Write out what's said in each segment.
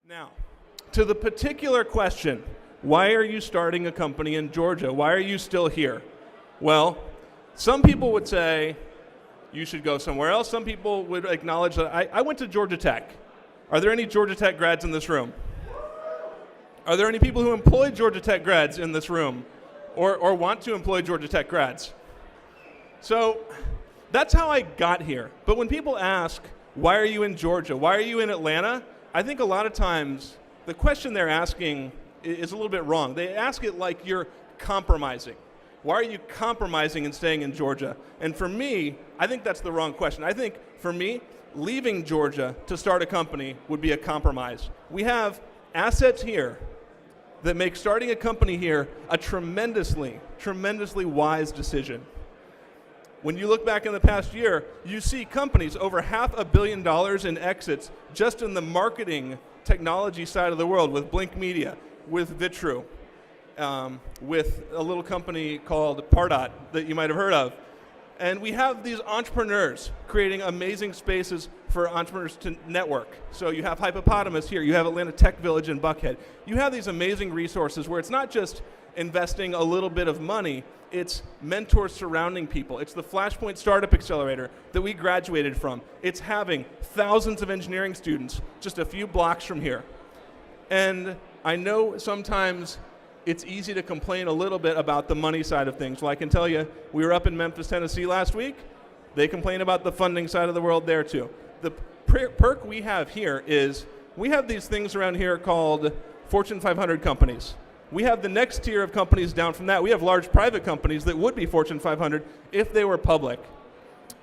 Now, to the particular question, why are you starting a company in Georgia? Why are you still here? Well, some people would say you should go somewhere else. Some people would acknowledge that I went to Georgia Tech. Are there any Georgia Tech grads in this room? Are there any people who employ Georgia Tech grads in this room or want to employ Georgia Tech grads? So that's how I got here. But when people ask, why are you in Georgia? Why are you in Atlanta? I think a lot of times the question they're asking is a little bit wrong. They ask it like you're compromising. Why are you compromising and staying in Georgia? And for me, I think that's the wrong question. I think for me, leaving Georgia to start a company would be a compromise. We have assets here that make starting a company here a tremendously, tremendously wise decision. When you look back in the past year, you see companies over $500 million in exits just in the marketing technology side of the world with Blink Media, with Vitru, with a little company called Pardot that you might have heard of. And we have these entrepreneurs creating amazing spaces for entrepreneurs to network. So you have Hippopotamus here, you have Atlanta Tech Village in Buckhead. You have these amazing resources where it's not just investing a little bit of money, it's mentors surrounding people. It's the Flashpoint Startup Accelerator that we graduated from. It's having thousands of engineering students just a few blocks from here. And I know sometimes it's easy to complain a little bit about the money side of things. Well, I can tell you, we were up in Memphis, Tennessee last week. They complain about the funding side of the world there too. The perk we have here is we have these things around here called Fortune 500 companies. We have the next tier of companies down from that. We have large private companies that would be Fortune 500 if they were public.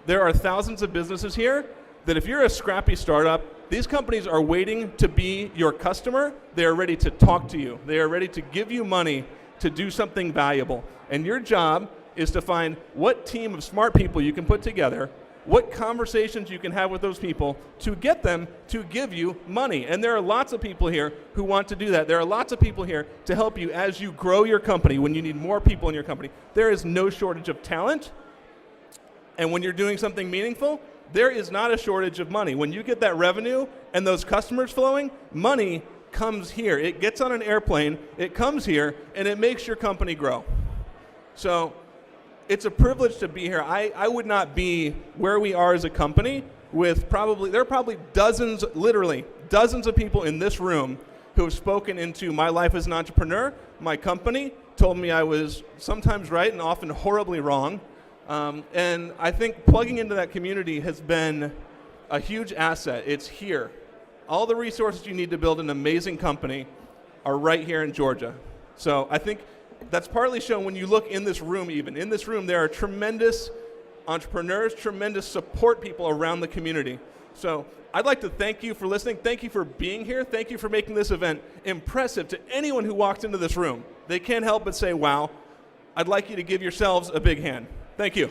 There are thousands of businesses here that if you're a scrappy startup, these companies are waiting to be your customer. They are ready to talk to you. They are ready to give you money to do something valuable. And your job is to find what team of smart people you can put together, what conversations you can have with those people to get them to give you money. And there are lots of people here who want to do that. There are lots of people here to help you as you grow your company, when you need more people in your company. There is no shortage of talent. And when you're doing something meaningful, there is not a shortage of money. When you get that revenue and those customers flowing, money comes here. It gets on an airplane, it comes here, and it makes your company grow. So it's a privilege to be here. I would not be where we are as a company with there are probably dozens, literally dozens of people in this room who have spoken into my life as an entrepreneur. My company told me I was sometimes right and often horribly wrong. And I think plugging into that community has been a huge asset. It's here. All the resources you need to build an amazing company are right here in Georgia. So I think that's partly shown when you look in this room even. In this room, there are tremendous entrepreneurs, tremendous support people around the community. So I'd like to thank you for listening. Thank you for being here. Thank you for making this event impressive to anyone who walks into this room. They can't help but say, wow. I'd like you to give yourselves a big hand. Thank you.